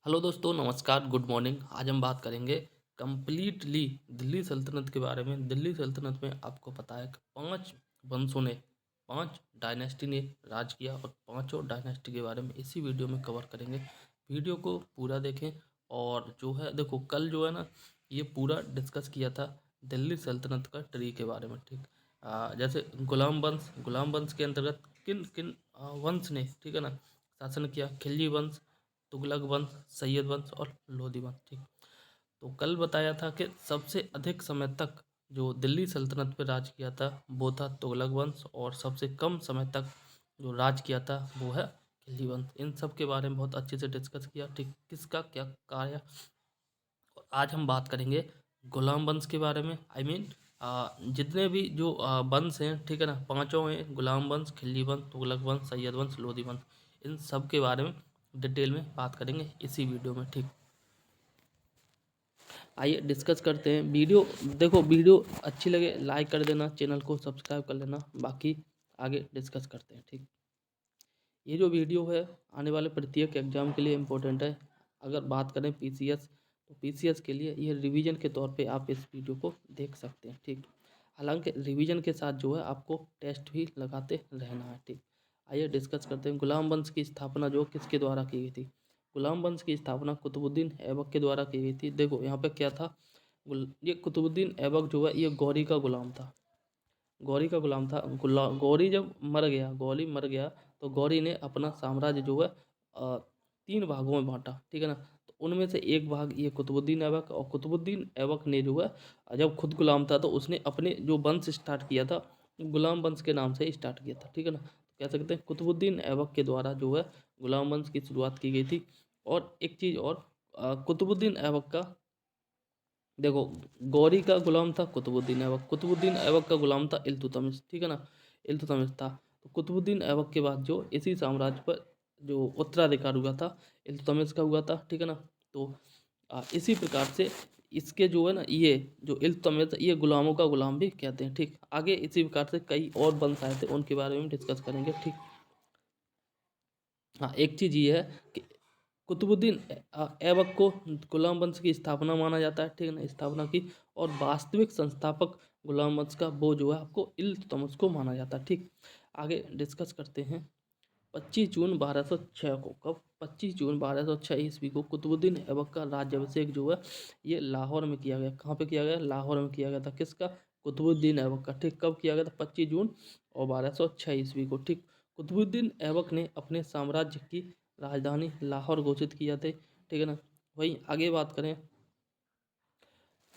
Hello दोस्तों, नमस्कार, good morning. आज हम बात करेंगे कंप्लीटली दिल्ली सल्तनत के बारे में। दिल्ली सल्तनत में आपको पता है कि 5 वंशों ने, 5 डायनेस्टी ने राज किया और पांचों डायनेस्टी के बारे में इसी वीडियो में कवर करेंगे। वीडियो को पूरा देखें। और जो है देखो, कल जो है ना, ये पूरा डिस्कस किया था दिल्ली सल्तनत का ट्री के बारे में। ठीक, जैसे गुलाम वंश के अंतर्गत किन किन वंश ने, ठीक है ना, शासन किया। खिलजी वंश, तुगलक वंश, सैयद वंश और लोधी वंश। ठीक, तो कल बताया था कि सबसे अधिक समय तक जो दिल्ली सल्तनत पर राज किया था वो था तुगलक वंश, और सबसे कम समय तक जो राज किया था वो है खिलजी वंश। इन सब के बारे में बहुत अच्छे से डिस्कस किया। ठीक, किसका क्या कार्य। और आज हम बात करेंगे गुलाम वंश के बारे में। जितने भी जो वंश हैं, ठीक है ना, पांचों हैं: गुलाम वंश, खिलजी वंश, तुगलक वंश, सैयद वंश, लोधी वंश। इन सब के बारे में डिटेल में बात करेंगे इसी वीडियो में। ठीक, आइए डिस्कस करते हैं। वीडियो देखो, वीडियो अच्छी लगे लाइक कर देना, चैनल को सब्सक्राइब कर लेना। बाकी आगे डिस्कस करते हैं। ठीक, ये जो वीडियो है आने वाले प्रत्येक एग्जाम के लिए इम्पोर्टेंट है। अगर बात करें पीसीएस, तो पीसीएस के लिए ये रिवीजन के तौर पे आप इस वीडियो को देख सकते हैं। ठीक, हालांकि रिवीजन के साथ जो है आपको टेस्ट भी लगाते रहना है। ठीक, आइए डिस्कस करते हैं। गुलाम वंश की स्थापना जो किसके द्वारा की गई थी? गुलाम वंश की स्थापना कुतुबुद्दीन ऐबक के द्वारा की गई थी। देखो यहाँ पे क्या था, ये कुतुबुद्दीन ऐबक जो है ये गौरी का गुलाम था। गौरी का गुलाम था। गौरी जब मर गया, गौरी मर गया, तो गौरी ने अपना साम्राज्य जो है 3 भागों में बांटा। ठीक है ना, तो उनमें से एक भाग ये कुतुबुद्दीन ऐबक, और कुतुबुद्दीन ऐबक ने जो है जब खुद गुलाम था तो उसने अपने जो वंश स्टार्ट किया था गुलाम वंश के नाम से स्टार्ट किया था। ठीक है ना, तो कह सकते हैं कुतुबुद्दीन ऐबक के द्वारा जो है गुलाम वंश की शुरुआत की गई थी। और एक चीज़ और, कुतुबुद्दीन ऐबक का देखो, गौरी का गुलाम था कुतुबुद्दीन ऐबक, कुतुबुद्दीन ऐबक का गुलाम था इल्तुतमिश। ठीक है ना, इल्तुतमिश था। तो कुतुबुद्दीन ऐबक के बाद जो इसी साम्राज्य पर जो उत्तराधिकार हुआ था इल्तुतमिश का हुआ था। ठीक है ना, तो इसी प्रकार से इसके जो है ना, ये जो इल्तुतमिश ये गुलामों का गुलाम भी कहते हैं। ठीक, आगे इसी प्रकार से कई और वंश आए थे, उनके बारे में डिस्कस करेंगे। ठीक, हाँ, एक चीज़ ये है कि कुतुबुद्दीन ऐबक को गुलाम वंश की स्थापना माना जाता है। ठीक है ना, स्थापना की। और वास्तविक संस्थापक गुलाम वंश का वो जो है आपको इल्तुतमिश को माना जाता है। ठीक, आगे डिस्कस करते हैं। 25 जून 1206 को, कब? 25 जून 1206 ईस्वी को कुतुबुद्दीन ऐबक का राज्याभिषेक जो है ये लाहौर में किया गया। कहाँ पे किया गया? लाहौर में किया गया था। किसका? कुतुबुद्दीन ऐबक का। ठीक, कब किया गया था? 25 जून और 1206 ईस्वी को। ठीक, कुतुबुद्दीन ऐबक ने अपने साम्राज्य की राजधानी लाहौर घोषित किया थे। ठीक है ना, वहीं आगे बात करें,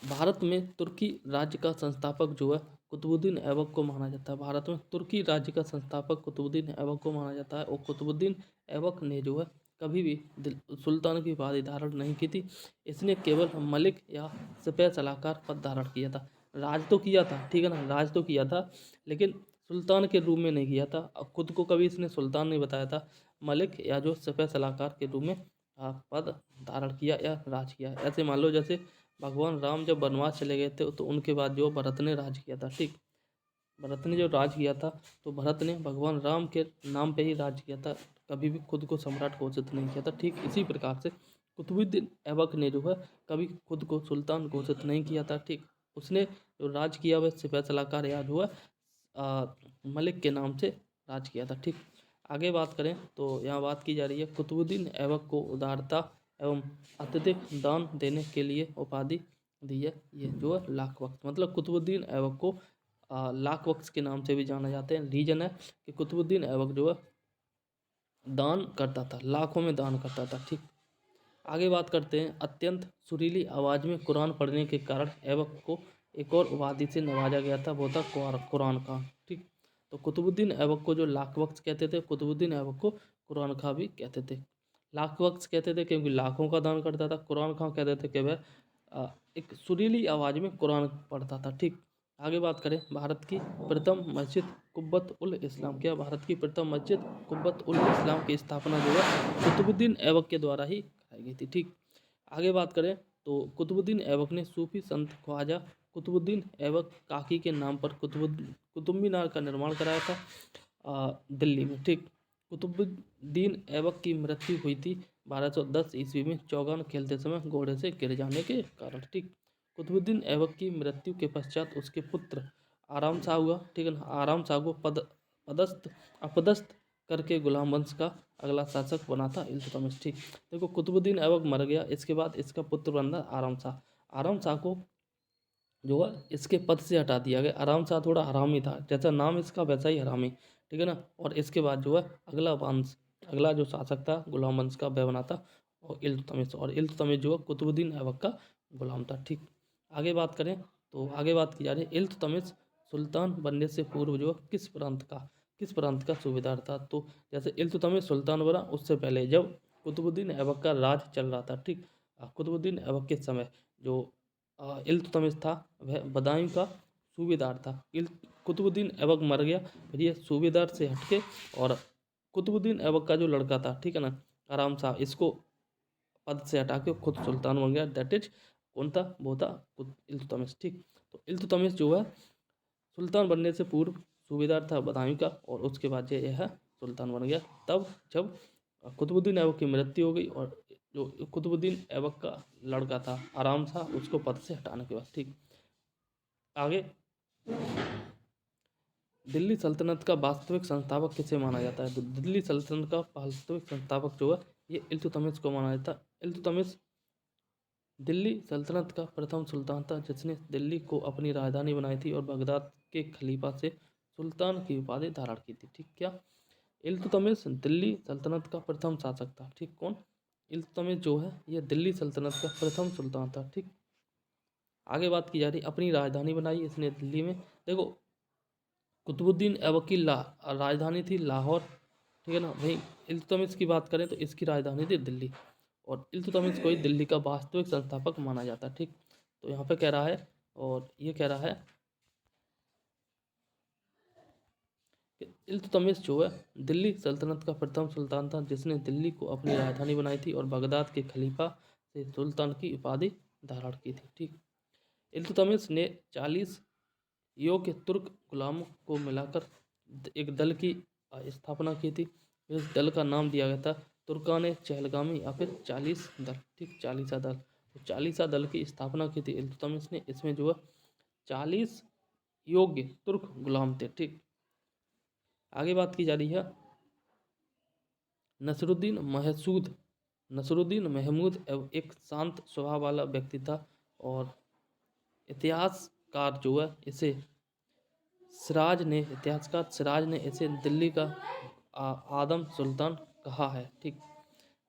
भारत में तुर्की राज्य का संस्थापक जो है कुतुबुद्दीन ऐबक को माना जाता है। भारत में तुर्की राज्य का संस्थापक कुतुबुद्दीन ऐबक को माना जाता है। और कुतुबुद्दीन ऐबक ने जो है कभी भी सुल्तान की उपाधि धारण नहीं की थी। इसने केवल मलिक या सिपह सलाहकार पद धारण किया था। राज तो किया था, ठीक है ना, राज तो किया था, लेकिन सुल्तान के रूप में नहीं किया था। अब खुद को कभी इसने सुल्तान नहीं बताया था। मलिक या जो सिपह सलाहकार के रूप में पद धारण किया या राज किया। ऐसे मान लो जैसे भगवान राम जब वनवास चले गए थे तो उनके बाद जो भरत ने राज किया था। ठीक, भरत ने जो राज किया था तो भरत ने भगवान राम के नाम पे ही राज किया था, कभी भी खुद को सम्राट घोषित नहीं किया था। ठीक, इसी प्रकार से कुतुबुद्दीन ऐबक ने जो है कभी खुद को सुल्तान घोषित नहीं किया था। ठीक, उसने जो राज किया वह सिपह सलाहकार या जो है मलिक के नाम से राज किया था। ठीक, आगे बात करें तो यहाँ बात की जा रही है कुतुबुद्दीन ऐबक को उदारता एवं अत्यधिक दान देने के लिए उपाधि दी है। ये जो है लाख वक्त, मतलब कुतुबुद्दीन ऐबक को लाख वक्त के नाम से भी जाना जाते हैं। रीजन है कि कुतुबुद्दीन ऐबक जो है दान करता था, लाखों में दान करता था। ठीक, आगे बात करते हैं। अत्यंत सुरीली आवाज़ में कुरान पढ़ने के कारण ऐबक को एक और उपाधि से नवाजा गया था, वो था कुरान खां। ठीक, तो कुतुबुद्दीन ऐबक को जो लाख वक्त कहते थे, कुतुबुद्दीन ऐबक को कुरान खां भी कहते थे। लाख वक्त कहते थे क्योंकि लाखों का दान करता था। कुरान खां कहते थे कि वह एक सुरीली आवाज़ में कुरान पढ़ता था। ठीक, आगे बात करें। भारत की प्रथम मस्जिद कुब्बत उल इस्लाम, क्या भारत की प्रथम मस्जिद कुब्बत उल इस्लाम की स्थापना जो है कुतुबुद्दीन ऐबक के द्वारा ही कराई गई थी। ठीक, आगे बात करें तो कुतुबुद्दीन ऐबक ने सूफी संत ख्वाजा कुतुबुद्दीन ऐबक काकी के नाम पर कुतुब मीनार का निर्माण कराया था दिल्ली में। ठीक, कुतुबुद्दीन ऐबक की मृत्यु हुई थी 1210 ईस्वी में चौगान खेलते समय घोड़े से गिर जाने के कारण। ठीक, कुतुबुद्दीन ऐबक की मृत्यु के पश्चात उसके पुत्र आराम शाह हुआ। ठीक है ना, आराम शाह को अपदस्थ करके गुलाम वंश का अगला शासक बना था इल्तुतमिश। ठीक, देखो कुतुबुद्दीन ऐबक मर गया, इसके बाद इसका पुत्र बन आराम शाह। आराम शाह को जो है इसके पद से हटा दिया गया। आराम शाह थोड़ा हरामी था, जैसा नाम इसका वैसा ही हरामी। ठीक है ना, और इसके बाद जो है अगला जो शासक था गुलाम वंश का वह बना था और इल्तुतमिश। और इल्तुतमिश जो है कुतुबुद्दीन ऐबक का गुलाम था। ठीक, आगे बात करें तो आगे बात की जा रही है इल्तुतमिश सुल्तान बनने से पूर्व जो है किस प्रांत का सूबेदार था। तो जैसे इल्तुतमिश सुल्तान बना उससे पहले जब कुतुबुद्दीन ऐबक का राज चल रहा था। ठीक, कुतुबुद्दीन ऐबक के समय जो इल्तुतमिश था वह बदायूं का सूबेदार था। कुतुबुद्दीन ऐबक मर गया, फिर ये सूबेदार से हटके और कुतुबुद्दीन ऐबक का जो लड़का था, ठीक है ना, आराम शाह, इसको पद से हटा के खुद सुल्तान बन गया। दैट इज कौन था, वो था इल्तुतमिश। ठीक, तो इल्तुतमिश जो है सुल्तान बनने से पूर्व सूबेदार था बदायूं का और उसके बाद यह सुल्तान बन गया तब जब कुतुबुद्दीन ऐबक की मृत्यु हो गई और जो कुतुबुद्दीन ऐबक का लड़का था आराम शाह उसको पद से हटाने के बाद। ठीक, आगे दिल्ली सल्तनत का वास्तविक संस्थापक किसे माना जाता है। तो दिल्ली सल्तनत का वास्तविक संस्थापक जो है ये इल्तुतमिश को माना जाता है। इल्तुतमिश दिल्ली सल्तनत का प्रथम सुल्तान था जिसने दिल्ली को अपनी राजधानी बनाई थी और बगदाद के खलीफा से सुल्तान की उपाधि धारण की थी। ठीक, क्या इल्तुतमिश दिल्ली सल्तनत का प्रथम शासक था। ठीक, कौन, इल्तुतमिश जो है ये दिल्ली सल्तनत का प्रथम सुल्तान था। ठीक, आगे बात की जा रही अपनी राजधानी बनाई इसने दिल्ली में। देखो कुतुबुद्दीन ऐबक की राजधानी थी लाहौर। ठीक है ना, वहीं इल्तुतमिश की बात करें तो इसकी राजधानी थी दिल्ली और इल्तुतमिश को ही दिल्ली का वास्तविक संस्थापक माना जाता है। ठीक, तो यहाँ पे कह रहा है और ये कह रहा है कि इल्तुतमिश जो है दिल्ली सल्तनत का प्रथम सुल्तान था जिसने दिल्ली को अपनी राजधानी बनाई थी और बगदाद के खलीफा से सुल्तान की उपाधि धारण की थी। ठीक, इल्तुतमिश ने 40 योग्य तुर्क गुलामों को मिलाकर एक दल की स्थापना की थी। इस दल का नाम दिया गया था तुर्कान चहलगामी या फिर 40 दल। ठीक, 40 दल, तो 40 दल की स्थापना की थी इल्तुतमिश ने। इसमें जो है 40 योग्य तुर्क गुलाम थे। ठीक, आगे बात की जा रही है नसरुद्दीन महमूद एक शांत स्वभाव वाला व्यक्ति था और इतिहासकार सिराज ने इसे दिल्ली का आदम सुल्तान कहा है। ठीक,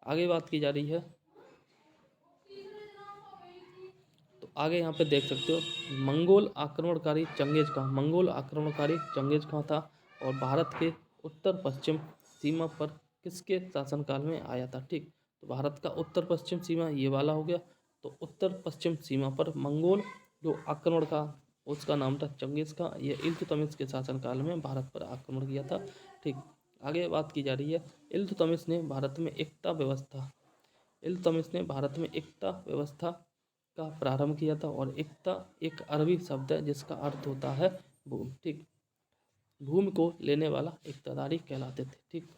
आगे बात की जा रही है तो आगे यहाँ पे देख सकते हो मंगोल आक्रमणकारी चंगेज खां था और भारत के उत्तर पश्चिम सीमा पर किसके शासनकाल में आया था। ठीक, तो भारत का उत्तर पश्चिम सीमा ये वाला हो गया। तो उत्तर पश्चिम सीमा पर मंगोल जो आक्रमण का उसका नाम था चंगेज खां, ये इल्तुतमिश के शासनकाल में भारत पर आक्रमण किया था। ठीक, आगे बात की जा रही है इल्तुतमिश ने भारत में एकता व्यवस्था का प्रारंभ किया था और एकता एक अरबी शब्द है जिसका अर्थ होता है भूमि। ठीक, भूमि को लेने वाला इक्तदारी कहलाते थे। ठीक,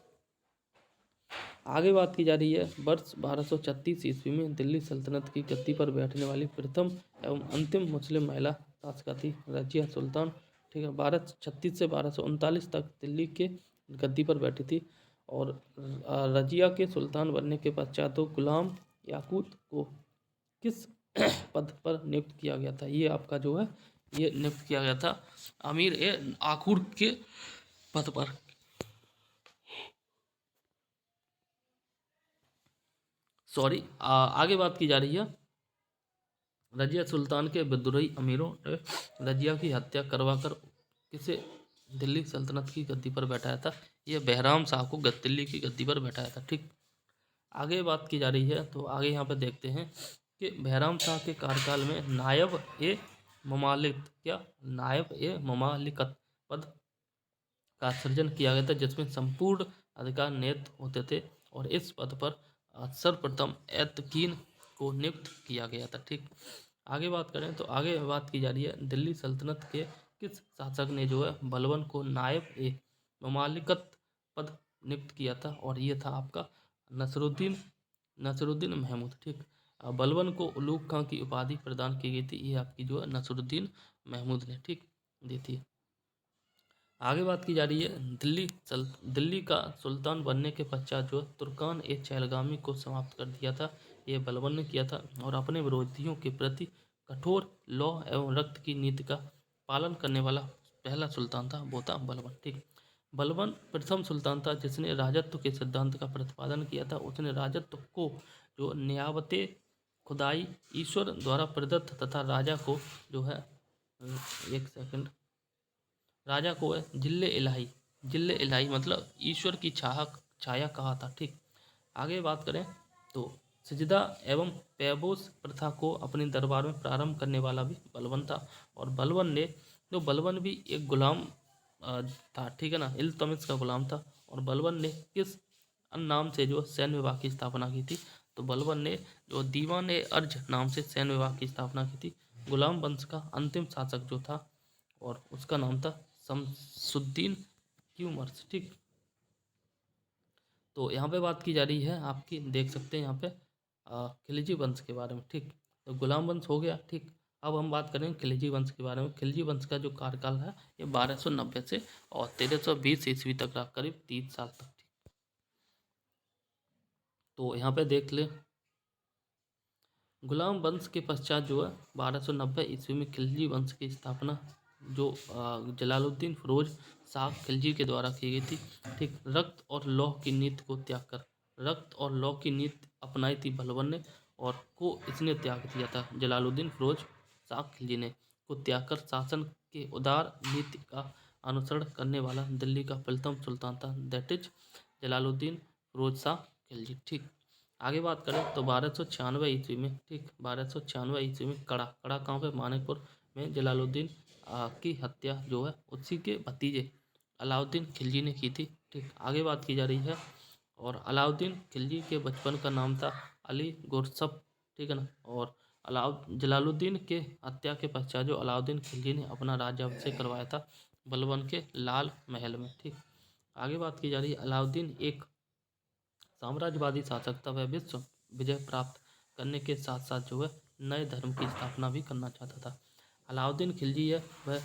आगे बात की जा रही है वर्ष 1236 ईस्वी में दिल्ली सल्तनत की गद्दी पर बैठने वाली प्रथम एवं अंतिम मुस्लिम महिला शासिका थी रजिया सुल्तान। ठीक है, 1236 से 1239 तक दिल्ली के गद्दी पर बैठी थी और रजिया के सुल्तान बनने के पश्चात तो गुलाम याकूत को किस पद पर नियुक्त किया गया था। ये आपका जो है ये नियुक्त किया गया था अमीर ए आखूर के पद पर। सॉरी, आगे बात की जा रही है रजिया सुल्तान के विद्रोही अमीरों ने रजिया की हत्या करवाकर किसे दिल्ली सल्तनत की गद्दी पर बैठाया था। यह बहराम शाह को दिल्ली की गद्दी पर बैठाया था। ठीक, आगे बात की जा रही है तो आगे यहाँ पे देखते हैं कि बहराम शाह के कार्यकाल में नायब ए ममालिकत पद का सृजन किया गया था जिसमें संपूर्ण अधिकार निहित होते थे और इस पद पर सर्वप्रथम एतकीन को नियुक्त किया गया था। ठीक, आगे बात करें तो आगे बात की जा रही है दिल्ली सल्तनत के किस शासक ने जो है बलबन को नायब ए ममालिकत पद नियुक्त किया था, और ये था आपका नसरुद्दीन महमूद। ठीक, बलबन को उलूग खां की उपाधि प्रदान की गई थी, ये आपकी जो है नसरुद्दीन महमूद ने ठीक दी थी। आगे बात की जा रही है दिल्ली का सुल्तान बनने के पश्चात जो तुर्कान ए चहलगामी को समाप्त कर दिया था, ये बलबन ने किया था, और अपने विरोधियों के प्रति कठोर लौ एवं रक्त की नीति का पालन करने वाला पहला सुल्तान था, वो था बलबन। ठीक, बलबन प्रथम सुल्तान था जिसने राजत्व के सिद्धांत का प्रतिपादन किया था। उसने राजत्व को जो नियाबते खुदाई ईश्वर द्वारा प्रदत्त तथा राजा को जो है एक सेकंड राजा को है जिल्ले इलाही मतलब ईश्वर की छाया कहा था। ठीक, आगे बात करें तो सिजदा एवं पैबोस प्रथा को अपने दरबार में प्रारंभ करने वाला भी बलबन था, और बलबन भी एक गुलाम था, ठीक है ना, इल्तुतमिश का गुलाम था। और बलबन ने किस नाम से जो सैन्य विभाग की स्थापना की थी, तो बलबन ने जो दीवान ए अर्ज नाम से सैन्य विभाग की स्थापना की थी। गुलाम वंश का अंतिम शासक जो था, और उसका नाम था शमसुद्दीन क्यूमर्स। ठीक, तो यहाँ पे बात की जा रही है आपकी, देख सकते हैं यहाँ पे खिलजी वंश के बारे में। ठीक, तो गुलाम वंश हो गया। ठीक, अब हम बात करें खिलजी वंश के बारे में। खिलजी वंश का जो कार्यकाल है ये 1290 से और 1320 ईस्वी तक रहा, करीब 30 साल तक। ठीक, तो यहाँ पे देख ले, गुलाम वंश के पश्चात जो है 1290 ईस्वी में खिलजी वंश की स्थापना जो जलालुद्दीन फिरोज शाह खिलजी के द्वारा की गई थी। ठीक, रक्त और लौह की नीति को त्याग कर रक्त और लौह की नीति अपनाई थी बलबन ने, और को इसने त्याग दिया था। जलालुद्दीन फिरोज शाह खिलजी ने को त्याग कर शासन के उदार नीति का अनुसरण करने वाला दिल्ली का प्रथम सुल्तान था, दैट इज जलालुद्दीन फिरोज शाह खिलजी। ठीक, आगे बात करें तो 1296 ईस्वी में, ठीक, 1296 ईस्वी में कड़ा कहाँ पे, मानिकपुर में जलालुद्दीन की हत्या जो है उसी के भतीजे अलाउद्दीन खिलजी ने की थी। ठीक, आगे बात की जा रही है, और अलाउद्दीन खिलजी के बचपन का नाम था अली गुरसफ। ठीक है ना, और जलालुद्दीन के हत्या के पश्चात जो अलाउद्दीन खिलजी ने अपना राज्याभिषेक करवाया था बलबन के लाल महल में। ठीक, आगे बात की जा रही है, अलाउद्दीन एक साम्राज्यवादी शासक था। वह विश्व विजय प्राप्त करने के साथ साथ जो है नए धर्म की स्थापना भी करना चाहता था। अलाउद्दीन खिलजी है वह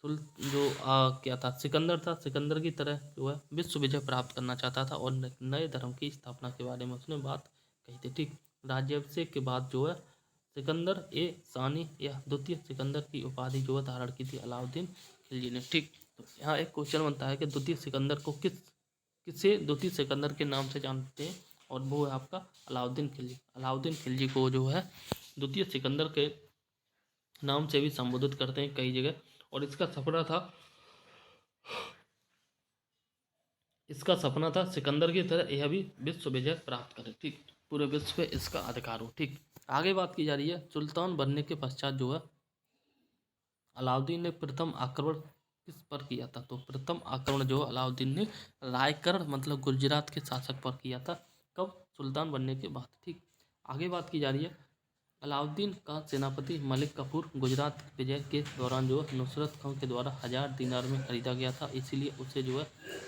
क्या था, सिकंदर था। सिकंदर की तरह जो है विश्व विजय प्राप्त करना चाहता था, और नए धर्म की स्थापना के बारे में उसने बात कही थी। ठीक, राज्याभिषेक के बाद जो है सिकंदर ए सानी या द्वितीय सिकंदर की उपाधि जो है धारण की थी अलाउद्दीन खिलजी ने। ठीक, तो यहाँ एक क्वेश्चन बनता है कि द्वितीय सिकंदर को किसे द्वितीय सिकंदर के नाम से जानते हैं, और वो है आपका अलाउद्दीन खिलजी। अलाउद्दीन खिलजी को जो है द्वितीय सिकंदर के नाम से भी संबोधित करते हैं कई जगह, और इसका सपना था सिकंदर की तरह यह भी विश्व विजय प्राप्त करे। ठीक, पूरे विश्व पे इसका अधिकार हो। ठीक, आगे बात की जा रही है, सुल्तान बनने के पश्चात जो है अलाउद्दीन ने प्रथम आक्रमण किस पर किया था, तो प्रथम आक्रमण जो अलाउद्दीन ने रायगढ़ मतलब गुजरात के शासक पर किया था। कब, सुल्तान बनने के बाद। ठीक, आगे बात की जा रही है, अलाउद्दीन का सेनापति मलिक काफूर गुजरात विजय के दौरान जो नुसरत खां के द्वारा 1000 दीनार में खरीदा गया था, इसीलिए उसे जो है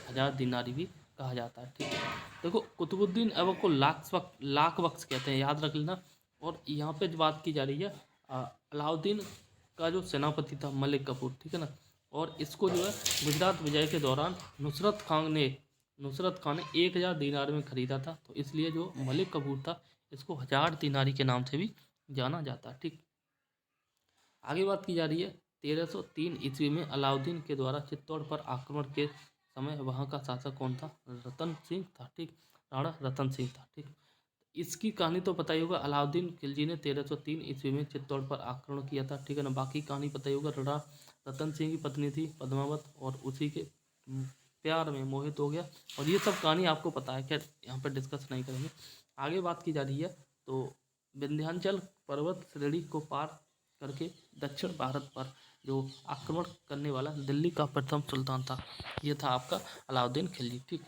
1000 दीनारी भी कहा जाता है। ठीक है, देखो कुतुबुद्दीन ऐबक को लाख बख्श कहते हैं, याद रख लेना। और यहाँ पे जो बात की जा रही है अलाउद्दीन का जो सेनापति था मलिक काफूर, ठीक है ना, और इसको जो है गुजरात विजय के दौरान नुसरत खान ने 1000 दीनार में खरीदा था, तो इसलिए जो मलिक काफूर था इसको 1000 दीनारी के नाम से भी जाना जाता है। ठीक, आगे बात की जा रही है, 1303 ईस्वी में अलाउद्दीन के द्वारा चित्तौड़ पर आक्रमण के समय वहाँ का शासक कौन था, रतन सिंह था। ठीक, राणा रतन सिंह था। ठीक, इसकी कहानी तो पता ही होगा, अलाउद्दीन खिलजी ने 1303 ईस्वी में चित्तौड़ पर आक्रमण किया था। ठीक है ना, बाकी कहानी पता ही होगा, राणा रतन सिंह की पत्नी थी पद्मावत, और उसी के प्यार में मोहित हो गया, और ये सब कहानी आपको पता है, खैर यहाँ पर डिस्कस नहीं करेंगे। आगे बात की जा रही है, तो विंध्याचल पर्वत श्रेणी को पार करके दक्षिण भारत पर जो आक्रमण करने वाला दिल्ली का प्रथम सुल्तान था, ये था आपका अलाउद्दीन खिलजी। ठीक,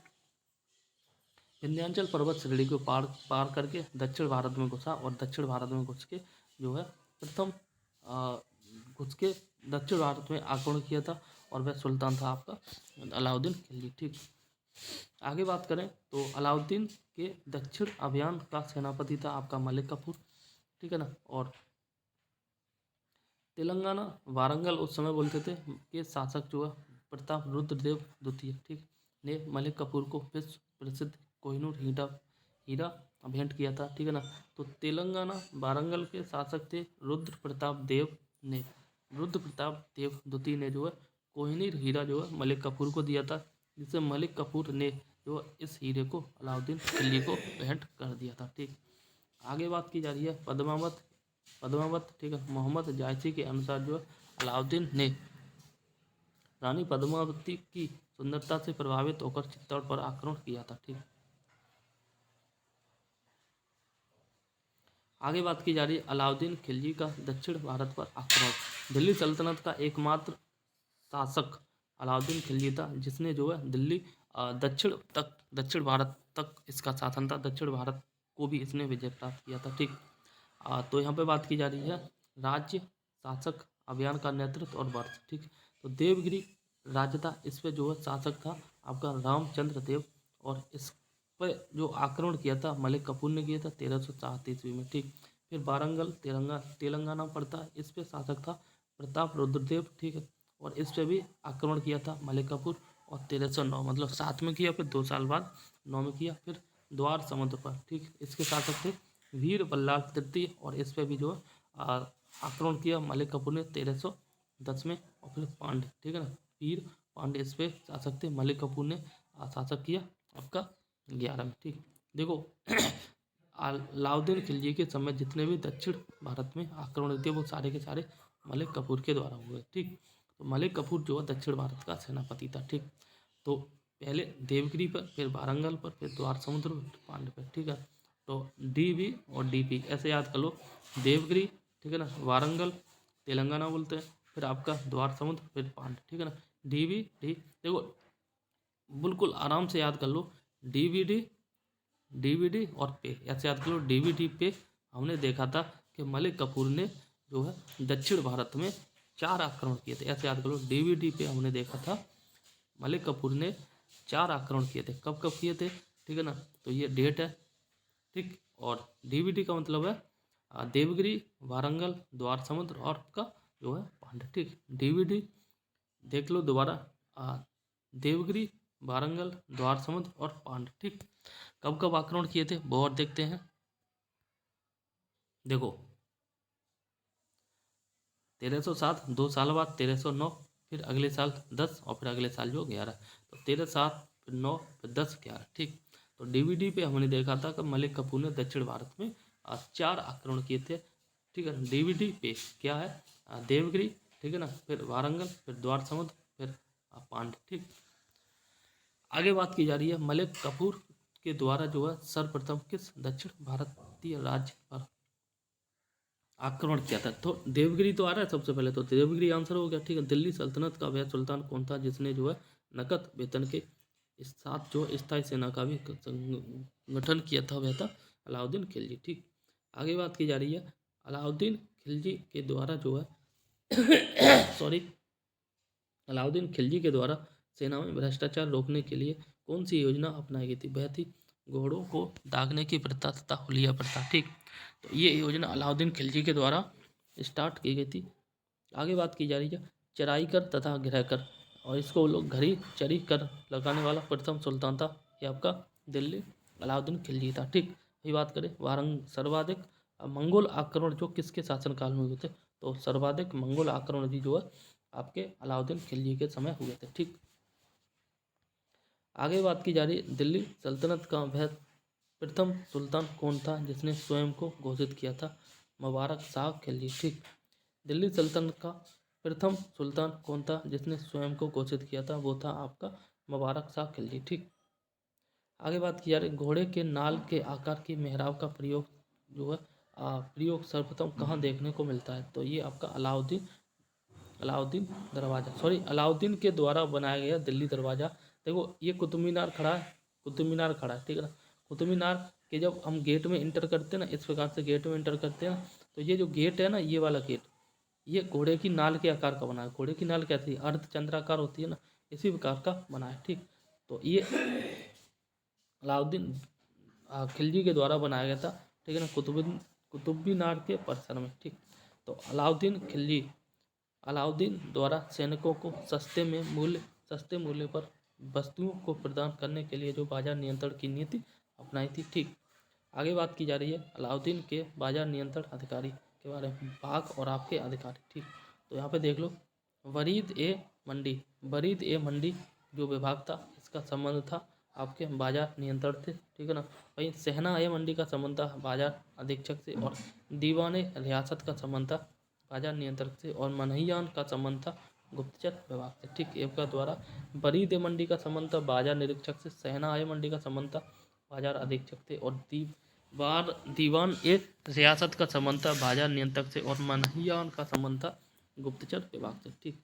विंध्याचल पर्वत श्रेणी को पार करके दक्षिण भारत में घुसा, और दक्षिण भारत में घुस के जो है प्रथम घुस के दक्षिण भारत में आक्रमण किया था, और वह सुल्तान था आपका अलाउद्दीन खिलजी। ठीक, आगे बात करें तो अलाउद्दीन के दक्षिण अभियान का सेनापति था आपका मलिक कफूर, ठीक है ना। और तेलंगाना वारंगल उस समय बोलते थे के शासक जो है प्रताप रुद्रदेव द्वितीय, ठीक, ने मलिक कफूर को विश्व प्रसिद्ध कोहिनूर हीरा भेंट किया था, ठीक है ना। तो तेलंगाना वारंगल के शासक थे रुद्र प्रताप देव द्वितीय ने जो है कोहिनूर हीरा जो है मलिक कफूर को दिया था, जिससे मलिक कफूर ने जो है इस हीरे को अलाउद्दीन खिलजी को भेंट कर दिया था, ठीक। आगे बात की जा रही है पद्मावत, ठीक है, मोहम्मद जायसी के अनुसार जो है अलाउद्दीन ने रानी पद्मावती की सुंदरता से प्रभावित होकर चित्तौड़ पर आक्रमण किया था, ठीक। आगे बात की जा रही है अलाउद्दीन खिलजी का दक्षिण भारत पर आक्रमण। दिल्ली सल्तनत का एकमात्र शासक अलाउद्दीन खिलजी था, जिसने जो है दिल्ली दक्षिण भारत तक इसका शासन था, दक्षिण भारत को भी इसने विजय प्राप्त किया था, ठीक। तो यहाँ पे बात की जा रही है राज्य शासक अभियान का नेतृत्व और वर्ष, ठीक। तो देवगिरी राज्य था, इस पे जो है शासक था आपका रामचंद्र देव, और इस पे जो आक्रमण किया था मलिक कफूर ने किया था 1307 ईस्वी में, ठीक। फिर वारंगल तेलंगाना पड़ता है, इस पे शासक था प्रताप रुद्रदेव, ठीक है, और इस पे भी आक्रमण किया था मलिक कफूर, और 1309 मतलब 7 में किया, फिर 2 साल बाद 9 में किया। फिर द्वार समुद्र पर, ठीक, इसके शासक थे वीर बल्लाल तृतीय, और इस पे भी जो है आक्रमण किया मलिक कफूर ने 1310 में। और फिर पांड्य, ठीक है ना, वीर पांड्य इस पे शासक थे, मलिक कफूर ने शासक किया आपका 11 में, ठीक। देखो अलाउद्दीन खिलजी के समय जितने भी दक्षिण भारत में आक्रमण हुए थे वो सारे के सारे मलिक कफूर के द्वारा हुए, ठीक। तो मलिक कफूर जो है दक्षिण भारत का सेनापति था, ठीक। तो पहले देवगिरी पर, फिर वारंगल पर, फिर द्वार समुद्र, फिर पांड्य पर, ठीक है। तो DV और DP ऐसे याद कर लो, देवगिरी, ठीक है ना, वारंगल तेलंगाना बोलते हैं, फिर आपका द्वार समुद्र, फिर पांड्य, ठीक है ना। DV देखो बिल्कुल आराम से याद कर लो, DVD और पे ऐसे याद करो। DVD पे हमने देखा था कि मलिक कफूर ने जो है दक्षिण भारत में 4 आक्रमण किए थे, ऐसे याद करो। DVD पे हमने देखा था मलिक कफूर ने 4 आक्रमण किए थे, कब कब किए थे, ठीक है ना। तो ये डेट है, ठीक। और DVD का मतलब है देवगिरी, वारंगल, द्वार समुद्र और आपका जो है पांड्य, ठीक। DVD देख लो दोबारा, देवगिरी, वारंगल, द्वार समुद्र और पांड्य, ठीक। कब कब आक्रमण किए थे वो और देखते हैं। देखो 1307, 2 साल बाद 1309, फिर अगले साल 10, और फिर अगले साल जो 11। तो 1307, फिर 9, फिर 10, 11, ठीक। तो DVD पे हमने देखा था कि मलिक कफूर ने दक्षिण भारत में 4 आक्रमण किए थे, ठीक है। DVD पे क्या है, देवगिरी, ठीक है ना, फिर वारंगल, फिर द्वार समुद्र, फिर पांड्य, ठीक। आगे बात की जा रही है मलिक कफूर के द्वारा जो है सर्वप्रथम किस दक्षिण भारतीय राज्य पर आक्रमण किया था। तो देवगिरी तो आ रहा है सबसे पहले, तो देवगिरी आंसर हो गया, ठीक है। दिल्ली सल्तनत का वह सुल्तान कौन था जिसने जो है नकद वेतन के साथ जो स्थायी सेना का भी गठन किया था, वह था अलाउद्दीन खिलजी, ठीक। आगे बात की जा रही है अलाउद्दीन खिलजी के द्वारा जो है सॉरी अलाउद्दीन खिलजी के द्वारा सेना में भ्रष्टाचार रोकने के लिए कौन सी योजना अपनाई गई थी। वह थी घोड़ों को दागने की प्रथा तथा हुलिया प्रथा, ठीक। तो ये योजना अलाउद्दीन खिलजी के द्वारा स्टार्ट की गई थी। आगे बात की जा रही है चराई कर तथा गृह कर, और इसको लोग घड़ी चरी कर लगाने वाला प्रथम सुल्तान था, ये आपका दिल्ली अलाउद्दीन खिलजी था, ठीक। अभी बात करें सर्वाधिक मंगोल आक्रमण जो किसके शासनकाल में हुए थे, तो सर्वाधिक मंगोल आक्रमण भी जो है आपके अलाउद्दीन खिलजी के समय हुए थे, ठीक। आगे बात की जा रही है दिल्ली सल्तनत का वह प्रथम सुल्तान कौन था जिसने स्वयं को घोषित किया था, मुबारक शाह खिलजी, ठीक। दिल्ली सल्तनत का प्रथम सुल्तान कौन था जिसने स्वयं को घोषित किया था, वो था आपका मुबारक शाह खिलजी, ठीक। आगे बात की जा रही है घोड़े के नाल के आकार की मेहराब का प्रयोग जो है प्रयोग सर्वप्रथम कहाँ देखने को मिलता है, तो ये आपका अलाउद्दीन के द्वारा बनाया गया दिल्ली दरवाजा। देखो ये कुतुब मीनार खड़ा है, ठीक है ना। कुतुब मीनार के जब हम गेट में इंटर करते हैं ना, इस प्रकार से गेट में इंटर करते हैं ना, तो ये जो गेट है ना, ये वाला गेट, ये घोड़े की नाल के आकार का बना है। घोड़े की नाल कैसी अर्धचंद्राकार होती है ना, इसी प्रकार का बना है, ठीक। तो ये अलाउद्दीन खिलजी के द्वारा बनाया गया था, ठीक है ना, कुतुब मीनार के परिसर में। ठीक, तो अलाउद्दीन द्वारा सैनिकों को सस्ते मूल्य पर वस्तुओं को प्रदान करने के लिए जो बाजार नियंत्रण की नीति अपनाई थी। ठीक, आगे बात की जा रही है अलाउद्दीन के बाजार नियंत्रण अधिकारी के बारे में, भाग और आपके अधिकारी। ठीक, तो यहाँ पे देख लो, वरीद ए मंडी जो विभाग था, इसका संबंध था आपके बाजार नियंत्रण से। ठीक है ना, वहीं सहना ए मंडी का संबंध था बाजार अधीक्षक से, और दीवाने रियासत का संबंध था बाजार नियंत्रक से, और मनहियान का संबंध था गुप्तचर विभाग से। ठीक, एवं द्वारा बरीद ए मंडी का संबंध था बाजार निरीक्षक से, सहना ए मंडी का संबंध था बाजार अधीक्षक से, और दीवान ए रियासत का संबंध था बाजार नियंत्रक से, और मनहियान का संबंध था गुप्तचर विभाग से। ठीक,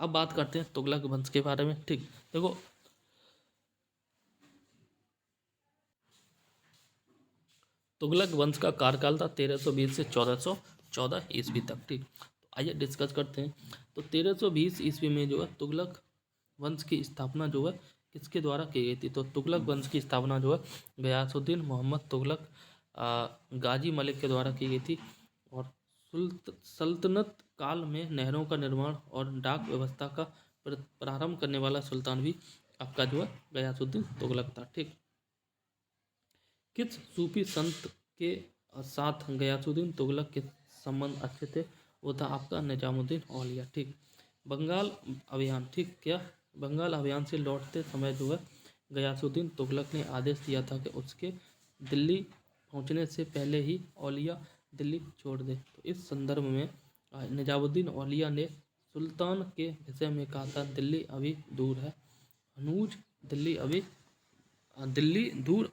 अब बात करते हैं तुगलक वंश के बारे में। ठीक, देखो तुगलक वंश का कार्यकाल था 1320 से 1414 ईस्वी तक। ठीक, तो आइए डिस्कस करते हैं। तो 1320 ईस्वी में जो है तुगलक वंश की स्थापना जो है किसके द्वारा की गई थी? तो तुगलक वंश की स्थापना जो है गयासुद्दीन मोहम्मद तुगलक गाजी मलिक के द्वारा की गई थी, और सल्तनत काल में नहरों का निर्माण और डाक व्यवस्था का प्रारंभ करने वाला सुल्तान भी आपका जो है गयासुद्दीन तुगलक था। ठीक, किस सूफी संत के साथ गयासुद्दीन तुगलक के संबंध अच्छे थे? वो था आपका निजामुद्दीन औलिया। ठीक, बंगाल अभियान। ठीक, क्या बंगाल अभियान से लौटते समय जो है गयासुद्दीन तुगलक ने आदेश दिया था कि उसके दिल्ली पहुंचने से पहले ही औलिया दिल्ली छोड़ दे। तो इस संदर्भ में निजामुद्दीन औलिया ने सुल्तान के विषय में कहा था, दिल्ली अभी दूर है हनूज, दिल्ली दूर।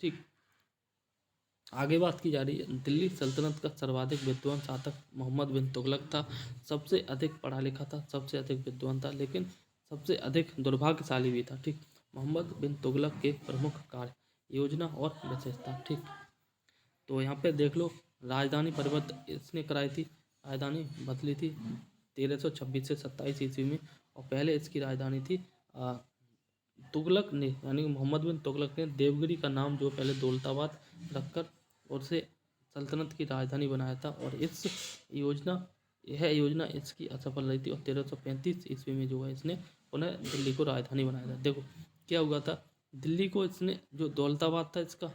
ठीक, आगे बात की जा रही है, दिल्ली सल्तनत का सर्वाधिक विद्वान शासक मोहम्मद बिन तुगलक था। सबसे अधिक पढ़ा लिखा था, सबसे अधिक विद्वान था, लेकिन सबसे अधिक दुर्भाग्यशाली भी था। ठीक, मोहम्मद बिन तुगलक के प्रमुख कार्य, योजना और विशेषता। ठीक, तो यहाँ पे देख लो, राजधानी परिवर्तन इसने कराई थी, राजधानी बदली थी 1326 से 27 ईस्वी में, और पहले इसकी राजधानी थी तुगलक ने, यानी कि मोहम्मद बिन तुगलक ने देवगिरी का नाम जो पहले दौलताबाद रखकर और उसे सल्तनत की राजधानी बनाया था, और यह योजना इसकी असफल रही थी, और 1335 ईस्वी में जो है इसने पुनः दिल्ली को राजधानी बनाया था। देखो क्या हुआ था, दिल्ली को इसने जो दौलताबाद था, इसका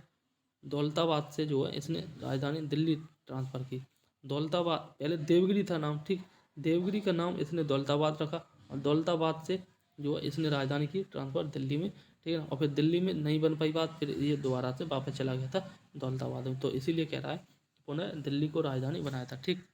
दौलताबाद से जो है इसने राजधानी दिल्ली ट्रांसफ़र की। दौलताबाद पहले देवगिरी था नाम। ठीक, देवगिरी का नाम इसने दौलताबाद रखा, और दौलताबाद से जो है इसने राजधानी की ट्रांसफ़र दिल्ली में। ठीक है ना, और फिर दिल्ली में नहीं बन पाई बात, फिर ये दोबारा से वापस चला गया था दौलताबाद में, तो इसीलिए कह रहा है पुनः दिल्ली को राजधानी बनाया था। ठीक,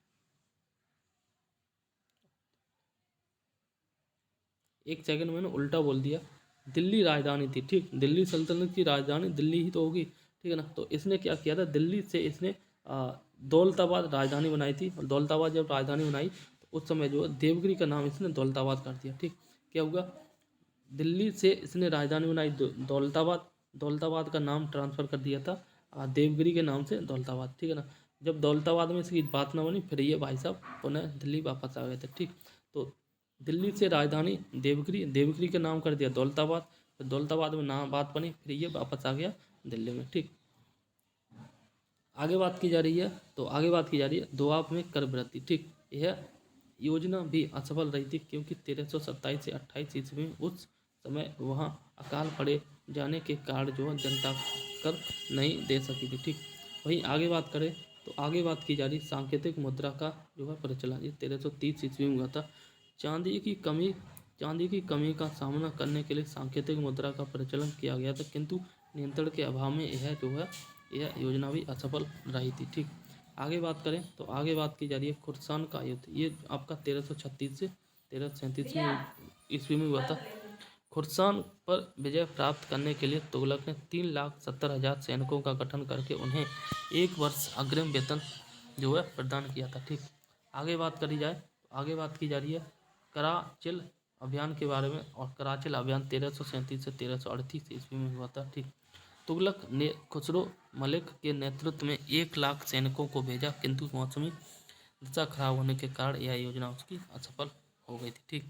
एक सेकंड मैंने उल्टा बोल दिया, दिल्ली राजधानी थी। ठीक, दिल्ली सल्तनत की राजधानी दिल्ली ही तो होगी। ठीक है ना, तो इसने क्या किया था, दिल्ली से इसने दौलताबाद राजधानी बनाई थी, और दौलताबाद जब राजधानी बनाई तो उस समय जो है देवगिरी का नाम इसने दौलताबाद कर दिया। ठीक, क्या होगा, दिल्ली से इसने राजधानी बनाई दौलताबाद का नाम ट्रांसफ़र कर दिया था देवगिरी के नाम से दौलताबाद। ठीक है ना, जब दौलताबाद में इसकी बात ना बनी, फिर ये भाई साहब पुनः दिल्ली वापस आ गए थे। ठीक, तो दिल्ली से राजधानी देवगिरी का नाम कर दिया दौलताबाद, फिर दौलताबाद में नाम बात बनी, फिर ये वापस आ गया दिल्ली में। ठीक, आगे बात की जा रही है, तो आगे बात की जा रही है दोआब में कर वृद्धि। ठीक, यह योजना भी असफल रही थी, क्योंकि 1327 से 28 ईस्वी में उस समय वहाँ अकाल पड़े जाने के कारण जो है जनता कर नहीं दे सकी थी। ठीक, वहीं आगे बात करें तो आगे बात की जा रही सांकेतिक मुद्रा का जो है प्रचलन, ये 1330 ईस्वी में हुआ था। चांदी की कमी का सामना करने के लिए सांकेतिक मुद्रा का प्रचलन किया गया था, किंतु नियंत्रण के अभाव में यह योजना भी असफल रही थी। ठीक, आगे बात करें तो आगे बात की जा रही है खुर्सान का युद्ध, ये आपका 1336 से 1337 ईस्वी में हुआ था। खुर्सान पर विजय प्राप्त करने के लिए तुगलक ने 3,70,000 सैनिकों का गठन करके उन्हें 1 वर्ष अग्रिम वेतन जो है प्रदान किया था। ठीक, आगे बात करी जाए तो आगे बात की जा रही है कराचिल अभियान के बारे में, और कराचिल अभियान 1337 से 1338 ईस्वी में हुआ था। ठीक, तुगलक ने खुसरो मलिक के नेतृत्व में 1,00,000 सैनिकों को भेजा, किंतु मौसमी दिशा खराब होने के कारण यह योजना उसकी असफल हो गई थी। ठीक,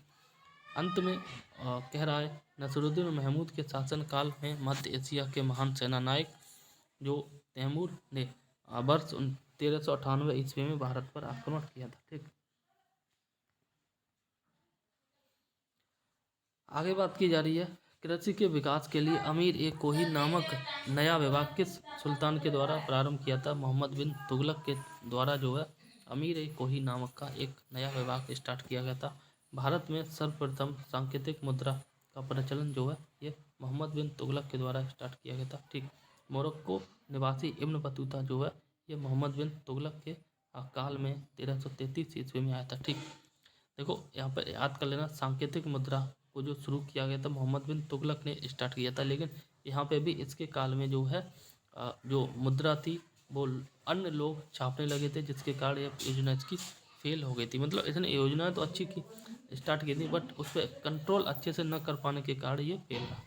अंत में कह रहा है नसरुद्दीन महमूद के शासनकाल में मध्य एशिया के महान सेना नायक जो तैमूर ने वर्ष 1398 ईस्वी में भारत पर आक्रमण किया था। ठीक, आगे बात की जा रही है कृषि के विकास के लिए अमीर ए कोही नामक नया विभाग किस सुल्तान के द्वारा प्रारंभ किया था? मोहम्मद बिन तुगलक के द्वारा जो है अमीर ए कोही नामक का एक नया विभाग स्टार्ट किया गया था। भारत में सर्वप्रथम सांकेतिक मुद्रा का प्रचलन जो है ये मोहम्मद बिन तुगलक के द्वारा स्टार्ट किया गया था। ठीक, मोरक्को निवासी इब्न बतूता जो है ये मोहम्मद बिन तुगलक के काल में 1333 ईस्वी में आया था। ठीक, देखो यहाँ पर याद कर लेना सांकेतिक मुद्रा को जो शुरू किया गया था मोहम्मद बिन तुगलक ने स्टार्ट किया था, लेकिन यहाँ पे भी इसके काल में जो है जो मुद्रा थी वो अन्य लोग छापने लगे थे, जिसके कारण यह योजना इसकी फेल हो गई थी। मतलब इसने योजना तो अच्छी की स्टार्ट की थी बट उस पर कंट्रोल अच्छे से न कर पाने के कारण ये फेल रहा।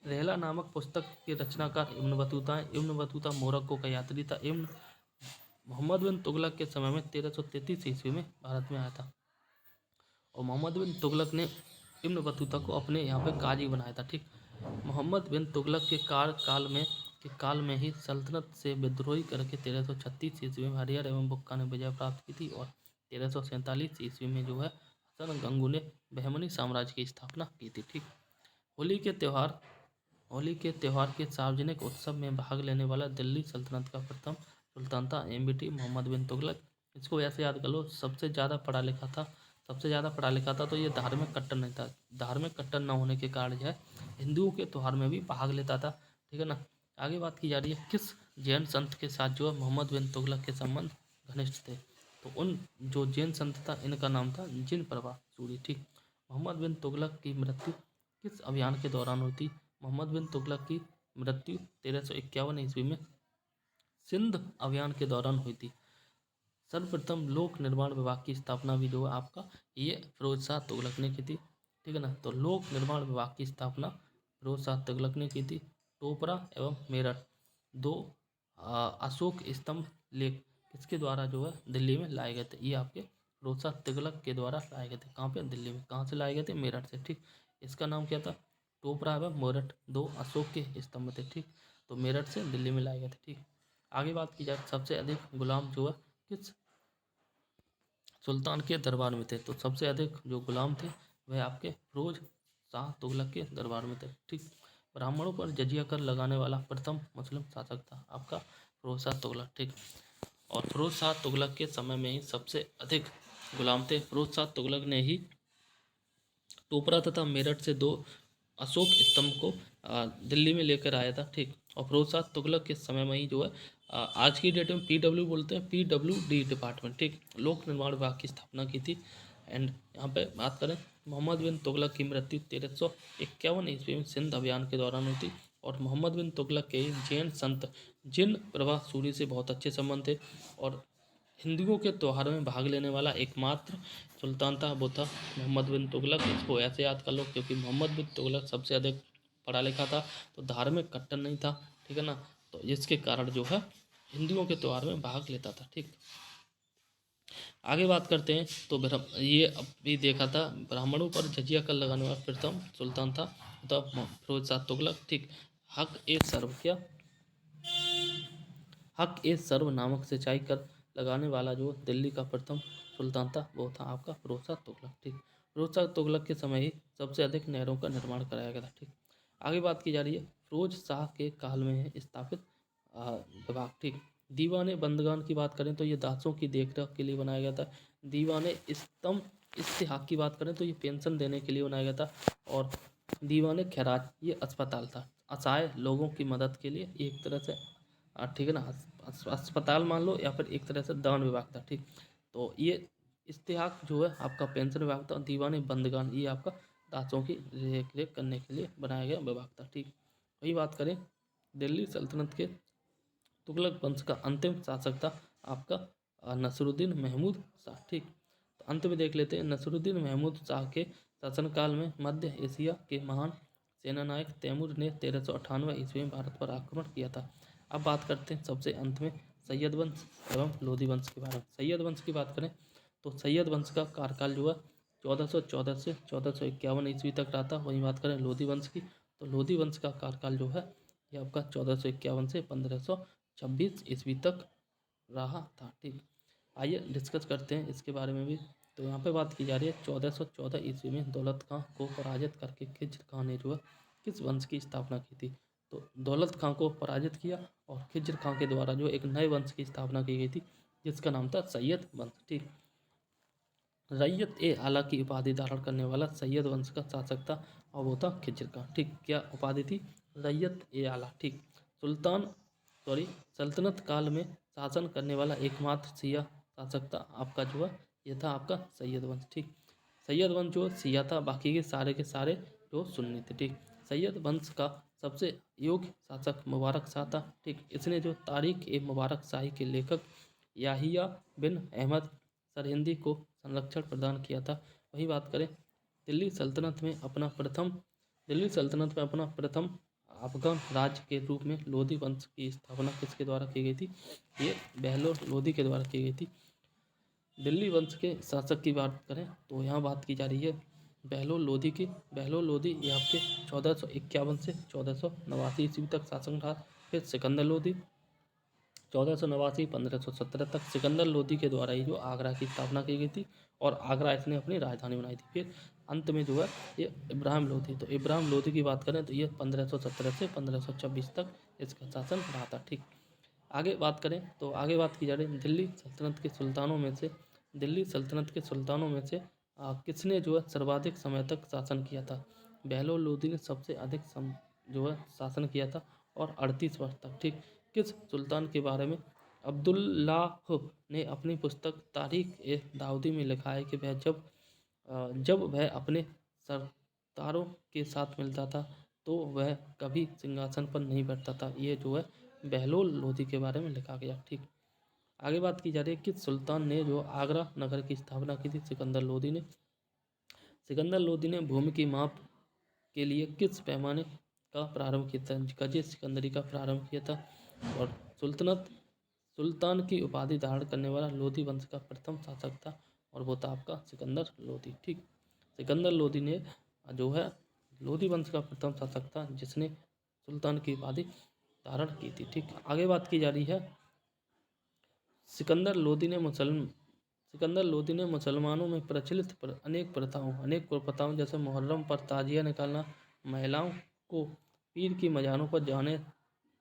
रहला नामक पुस्तक के रचनाकार इब्न बतूता है। इब्न बतूता मोरक्को का यात्री था। इब्न मोहम्मद बिन तुगलक के समय में 1333 ईस्वी में भारत में आया था और मोहम्मद बिन तुगलक ने इब्न बतूता को अपने यहाँ पे काजी बनाया था। ठीक, मोहम्मद बिन तुगलक के काल में ही सल्तनत से विद्रोही करके 1336 ईस्वी में हरियर एवं बुक्का ने विजय प्राप्त की थी और 1347 ईस्वी में जो है हसन गंगू ने बहमनी साम्राज्य की स्थापना की थी। ठीक, होली के त्यौहार के सार्वजनिक उत्सव में भाग लेने वाला दिल्ली सल्तनत का प्रथम सुल्तान था एमबीटी मोहम्मद बिन तुगलक। इसको ऐसे याद कर लो, सबसे ज़्यादा पढ़ा लिखा था तो ये धार्मिक कट्टर नहीं था। धार्मिक कट्टर न होने के कारण जो है हिंदुओं के त्यौहार में भी भाग लेता था। ठीक है ना। आगे बात की जा रही है किस जैन संत के साथ जो है मोहम्मद बिन तुगलक के संबंध घनिष्ठ थे? तो उन जो जैन संत था इनका नाम था जिन प्रभा सूरी। ठीक, मोहम्मद बिन तुगलक की मृत्यु किस अभियान के दौरान हुई थी? मोहम्मद बिन तुगलक की मृत्यु 1351 ईस्वी में सिंध अभियान के दौरान हुई थी। सर्वप्रथम लोक निर्माण विभाग की स्थापना भी जो है आपका ये फिरोज शाह तुगलक ने की थी। ठीक है ना। तो लोक निर्माण विभाग की स्थापना फिरोज शाह तुगलक ने की थी। टोपरा एवं मेरठ दो अशोक स्तंभ लेख किसके द्वारा जो है दिल्ली में लाए गए थे? ये आपके फिरोज शाह तुगलक के द्वारा लाए गए थे। कहाँ पे? दिल्ली में। कहाँ से लाए गए थे? मेरठ से। ठीक, इसका नाम क्या था? टोपरा एवं मेरठ दो अशोक के स्तंभ थे। ठीक, तो मेरठ से दिल्ली में लाए गए थे। ठीक, आगे बात की जाए सबसे अधिक गुलाम जो है किस सुल्तान के दरबार में थे? तो सबसे अधिक जो गुलाम थे वह आपके फिरोज शाह तुगलक के दरबार में थे। ठीक, ब्राह्मणों पर जजिया कर लगाने वाला प्रथम मुस्लिम शासक था आपका फिरोज शाह तुगलक। ठीक, और फिरोज शाह तुगलक के समय में ही सबसे अधिक गुलाम थे। फिरोज शाह तुगलक ने ही टोपरा तथा मेरठ से दो अशोक स्तंभ को दिल्ली में लेकर आया था। ठीक, और फिरोज शाह तुगलक के समय में ही जो है आज की डेट में पीडब्ल्यू बोलते हैं, पीडब्ल्यूडी डिपार्टमेंट। ठीक, लोक निर्माण विभाग की स्थापना की थी। एंड यहाँ पे बात करें मोहम्मद बिन तुगलक की मृत्यु 1351 ईस्वी में सिंध अभियान के दौरान हुई थी और मोहम्मद बिन तुगलक के जैन संत जिन प्रभा सूरी से बहुत अच्छे संबंध थे और हिंदुओं के त्योहार में भाग लेने वाला एकमात्र सुल्तान था वो था मोहम्मद बिन तुगलक। इसको ऐसे याद कर लो क्योंकि मोहम्मद बिन तुगलक सबसे अधिक पढ़ा लिखा था तो धार्मिक कट्टर नहीं था। ठीक है ना। तो इसके कारण जो है हिंदुओं के त्यौहार में भाग लेता था। ठीक, आगे बात करते हैं तो ये अभी देखा था ब्राह्मणों पर जजिया कर लगाने वाला प्रथम सुल्तान था फिरोज शाह तुगलक। ठीक, हक ए सर्व नामक सिंचाई कर लगाने वाला जो दिल्ली का प्रथम सुल्तान था वो था आपका फिरोज शाह तुगलक। ठीक, फिरोज शाह तुगलक के समय ही सबसे अधिक नहरों का निर्माण कराया गया था। ठीक, आगे बात की जा रही है फिरोज शाह के काल में स्थापित विभाग। ठीक, दीवाने बंदगान की बात करें तो ये दासों की देखरेख के लिए बनाया गया था। दीवाने स्तंभ इस्तेहाक की बात करें तो ये पेंशन देने के लिए बनाया गया था और दीवाने खैरात ये अस्पताल था असहाय लोगों की मदद के लिए एक तरह से ठीक है ना। अस्पताल मान लो या फिर एक तरह से दान विभाग था। ठीक, तो ये इस्तेहाक जो है आपका पेंशन विभाग था। दीवाने बंदगान ये आपका दासों की देख रेख करने के लिए बनाया गया विभाग था। ठीक, वही बात करें दिल्ली सल्तनत के तुगलक वंश का अंतिम शासक था आपका नसरुद्दीन महमूद शाह। ठीक, तो अंत में देख लेते हैं नसरुद्दीन महमूद शाह के शासनकाल में मध्य एशिया के महान सेनानायक तैमूर ने 1398 ईस्वी में भारत पर आक्रमण किया था। अब बात करते हैं सबसे अंत में सैयद वंश एवं लोधी वंश के बारे में। सैयद वंश की बात करें तो सैयद वंश का कार्यकाल जो है 1414 से 1451 ईस्वी तक रहा था। वहीं बात करें लोधी वंश की, तो लोधी वंश का कार्यकाल जो है ये आपका 1451 से 1526 ईस्वी तक रहा था। ठीक, आइए डिस्कस करते हैं इसके बारे में भी। तो यहाँ पे बात की जा रही है 1414 ईस्वी में दौलत खां को पराजित करके खिज्र खां ने जो है किस वंश की स्थापना की थी। तो दौलत खां को पराजित किया और खिज्र खां के द्वारा जो एक नए वंश की स्थापना की गई थी जिसका नाम था सैयद वंश। ठीक, रैयत ए आला की उपाधि धारण करने वाला सैयद वंश का शासक था और वो था खिज्र खां। ठीक, क्या उपाधि थी? रैयत ए आला। ठीक, सल्तनत काल में शासन करने वाला एकमात्र शिया शासक था आपका जो है ये था आपका सैयद वंश। ठीक, सैयद वंश जो शिया था, बाकी के सारे जो सुन्नी थे। ठीक, सैयद वंश का सबसे योग्य शासक मुबारक शाह था। ठीक, इसने जो तारीख ए मुबारक शाही के लेखक याहिया बिन अहमद सरहिंदी को संरक्षण प्रदान किया था। वही बात करें दिल्ली सल्तनत में अपना प्रथम अफगान राज्य के रूप में लोधी वंश की स्थापना किसके द्वारा की गई थी? ये बहलोल लोधी के द्वारा की गई थी। दिल्ली वंश के शासक की बात करें तो यहाँ बात की जा रही है बहलोल लोधी की। बहलोल लोधी ये आपके 1451 से 1489 ईस्वी तक शासन रहा। फिर सिकंदर लोधी 1489-1517 तक। सिकंदर लोधी के द्वारा ही जो आगरा की स्थापना की गई थी और आगरा इसने अपनी राजधानी बनाई थी। फिर अंत में जो है ये इब्राहिम लोधी, तो इब्राहिम लोधी की बात करें तो ये 1517 से 1526 तक इसका शासन रहा था। ठीक, आगे बात करें तो आगे बात की जा रही है दिल्ली सल्तनत के सुल्तानों में से किसने जो है सर्वाधिक समय तक शासन किया था? बहलोल लोधी ने सबसे अधिक जो है शासन किया था और 38 वर्ष तक। ठीक, किस सुल्तान के बारे में? अब्दुल्लाह ने अपनी पुस्तक तारीख ए दाऊदी में लिखा है कि वह जब वह अपने सरदारों के साथ मिलता था तो वह कभी सिंहासन पर नहीं बैठता था। ये जो है बहलोल लोधी के बारे में लिखा गया। ठीक, आगे बात की जा रही है किस सुल्तान ने जो आगरा नगर की स्थापना की थी? सिकंदर लोधी ने। सिकंदर लोधी ने भूमि की माप के लिए किस पैमाने का प्रारंभ किया था? गजे सिकंदरी का प्रारंभ किया था। और सुल्तान की उपाधि धारण करने वाला लोधी वंश का प्रथम शासक था और वो था आपका सिकंदर लोधी। ठीक, सिकंदर लोधी ने जो है लोधी वंश का प्रथम शासक था जिसने सुल्तान की उपाधि धारण की थी। ठीक, आगे बात की जा रही है सिकंदर लोधी ने मुसलमानों में प्रचलित अनेक प्रथाओं जैसे मुहर्रम पर ताजिया निकालना, महिलाओं को पीर की मजारों पर जाने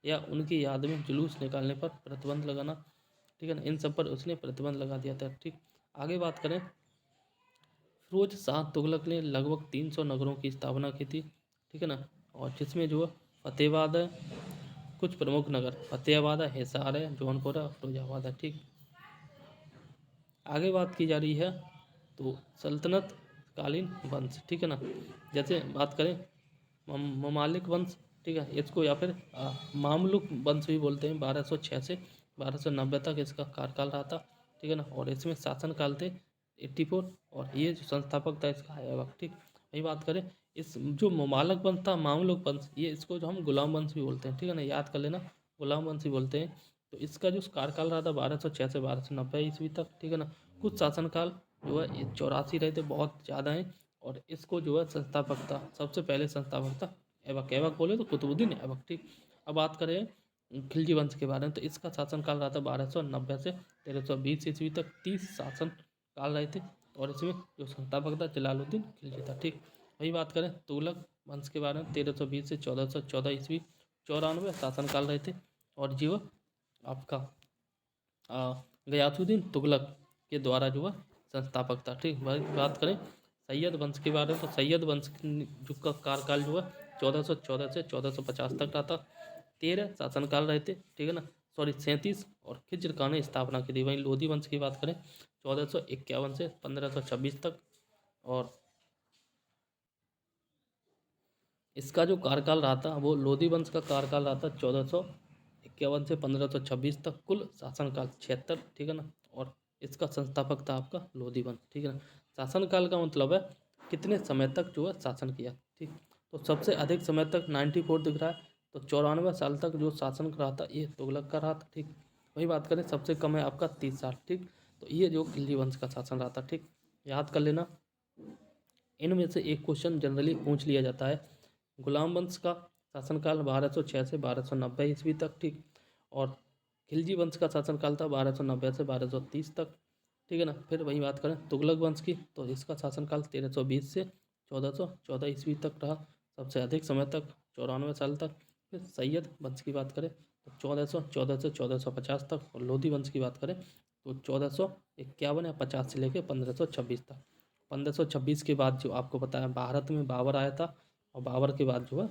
या उनकी याद में जुलूस निकालने पर प्रतिबंध लगाना, ठीक है ना, इन सब पर उसने प्रतिबंध लगा दिया था। ठीक, आगे बात करें फिरोज शाह तुगलक ने लगभग 300 नगरों की स्थापना की थी। ठीक है ना, और जिसमें जो है फतेहाबाद है, कुछ प्रमुख नगर फतेहाबाद है, हिसार है, जौनपुर है, फिरोजाबाद है। ठीक, आगे बात की जा रही है तो सल्तनत कालीन वंश। ठीक है ना, जैसे बात करें ममालिक वंश, ठीक है, इसको या फिर मामलुक वंश भी बोलते हैं। 1206 से 1290 तक इसका कार्यकाल रहा था। ठीक है ना, और इसमें शासनकाल थे 84 और ये जो संस्थापक था इसका ऐबक। ठीक, वही बात करें इस जो ममालक वंश था मामलुक वंश, ये इसको जो हम गुलाम वंश भी बोलते हैं। ठीक है ना, याद कर लेना, गुलाम वंश भी बोलते हैं। तो इसका जो कार्यकाल रहा था 1206 से 1290 ईस्वी तक। ठीक है ना, कुछ शासनकाल जो है ये 84 रहे थे, बहुत ज़्यादा हैं। और इसको जो है संस्थापक था, सबसे पहले संस्थापक था ऐबक। ऐबक बोले तो कुतुबुद्दीन ऐबक। ठीक, अब बात करें खिलजी वंश के बारे में तो इसका शासनकाल रहा था 1290 से 1320 ईस्वी तक। 30 शासन काल रहे थे और इसमें जो संस्थापक था जलालुद्दीन खिलजी था। ठीक, वही बात करें तुगलक वंश के बारे में 1320 से 1414 ईस्वी 94 शासनकाल रहे थे और जो आपका गयासुद्दीन तुगलक के द्वारा जो है संस्थापक था। ठीक, बात करें सैयद वंश के बारे में तो सैयद वंश जो का कार्यकाल जो है 1414 से 1450 तक रहा था। 13 शासनकाल रहे थे। ठीक है ना, 37 और खिज्र खां ने स्थापना की थी। वहीं लोधी वंश की बात करें 1451 से 1526 तक और इसका जो कार्यकाल रहा था वो लोधी वंश का कार्यकाल रहा था 1451 से 1526 तक। कुल शासनकाल 76। ठीक है ना, और इसका संस्थापक था आपका लोधी वंश। ठीक है ना, शासनकाल का मतलब है कितने समय तक जो है शासन किया। ठीक, तो सबसे अधिक समय तक 94 दिख रहा है, तो 94 साल तक जो शासन रहा था ये तुगलक का रहा था। ठीक, वही बात करें सबसे कम है आपका 30 साल। ठीक, तो ये जो खिलजी वंश का शासन रहा था। ठीक, याद कर लेना इनमें से एक क्वेश्चन जनरली पूछ लिया जाता है। गुलाम वंश का शासनकाल 1206 से 1290 ईस्वी तक, ठीक। और खिलजी वंश का शासनकाल था 1290 से 1230 तक, ठीक है ना। फिर वही बात करें तुगलक वंश की, तो इसका शासनकाल 1320 से 1414 ईस्वी तक रहा, सबसे अधिक समय तक 94 साल तक। फिर सैयद वंश की बात करें तो 1414 से 1450 तक, और लोधी वंश की बात करें तो 1451 या 50 से लेकर 1526 तक। 1526 के बाद जो आपको पता है भारत में बाबर आया था, और बाबर के बाद जो है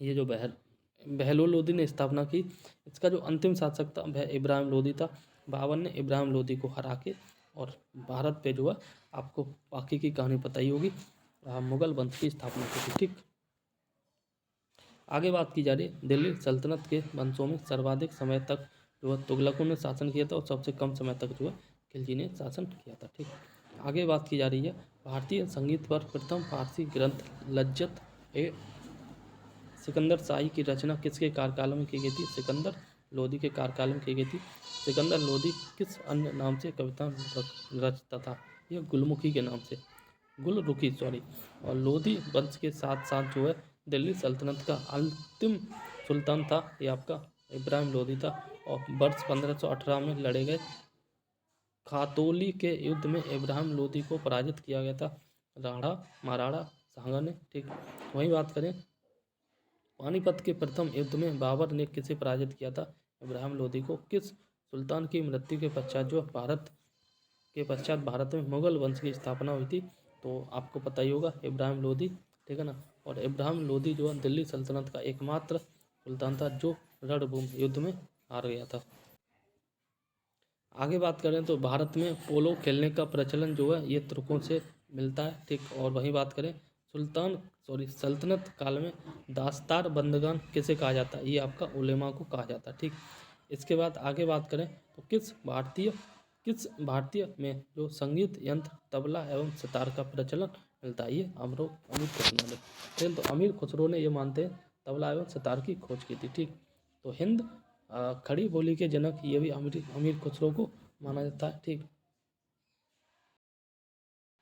ये जो बहलोल लोधी ने स्थापना की। इसका जो अंतिम शासक था वह इब्राहिम लोधी था। बाबर ने इब्राहिम लोधी को हरा के और भारत पे जो है, आपको बाकी की कहानी पता ही होगी, मुगल वंश की स्थापना की थी, ठीक। आगे बात की जा रही है दिल्ली सल्तनत के वंशों में सर्वाधिक समय तक जो है तुगलकों ने शासन किया था, और सबसे कम समय तक जो है खिलजी ने शासन किया था, ठीक। आगे बात की जा रही है भारतीय संगीत पर प्रथम फारसी ग्रंथ लज्जत ए सिकंदर शाही की रचना किसके कार्यकाल में की गई थी? सिकंदर लोधी के कार्यकाल में की गई थी। सिकंदर लोधी किस अन्य नाम से कविता रचता था? यह गुलमुखी के नाम से, गुलरुखी सॉरी। और लोधी वंश के साथ साथ जो है दिल्ली सल्तनत का अंतिम सुल्तान था ये आपका इब्राहिम लोधी था। और वर्ष 1518 में लड़े गए खातौली के युद्ध में इब्राहिम लोधी को पराजित किया गया था राणा महाराणा सांगा ने, ठीक। वहीं बात करें पानीपत के प्रथम युद्ध में बाबर ने किसे पराजित किया था? इब्राहिम लोधी को। किस सुल्तान की मृत्यु के पश्चात जो भारत में मुगल वंश की स्थापना हुई थी? तो आपको पता ही होगा इब्राहिम लोधी, ठीक है ना। और इब्राहिम लोधी जो है दिल्ली सल्तनत का एकमात्र सुल्तान था जो रणभूमि युद्ध में हार गया था। आगे बात करें तो भारत में पोलो खेलने का प्रचलन जो है ये तुर्कों से मिलता है, ठीक। और वहीं बात करें सल्तनत काल में दास्तार बंदगान किसे कहा जाता है? ये आपका उलेमा को कहा जाता है, ठीक। इसके बाद आगे बात करें तो किस भारतीय में जो संगीत यंत्र तबला एवं सितार का प्रचलन मिलता है? ये अमीर खुसरो ने, तो अमीर खुसरो ने ये मानते हैं तबला एवं सितार की खोज की थी, ठीक। तो हिंद खड़ी बोली के जनक ये भी अमीर खुसरो को माना जाता है, ठीक।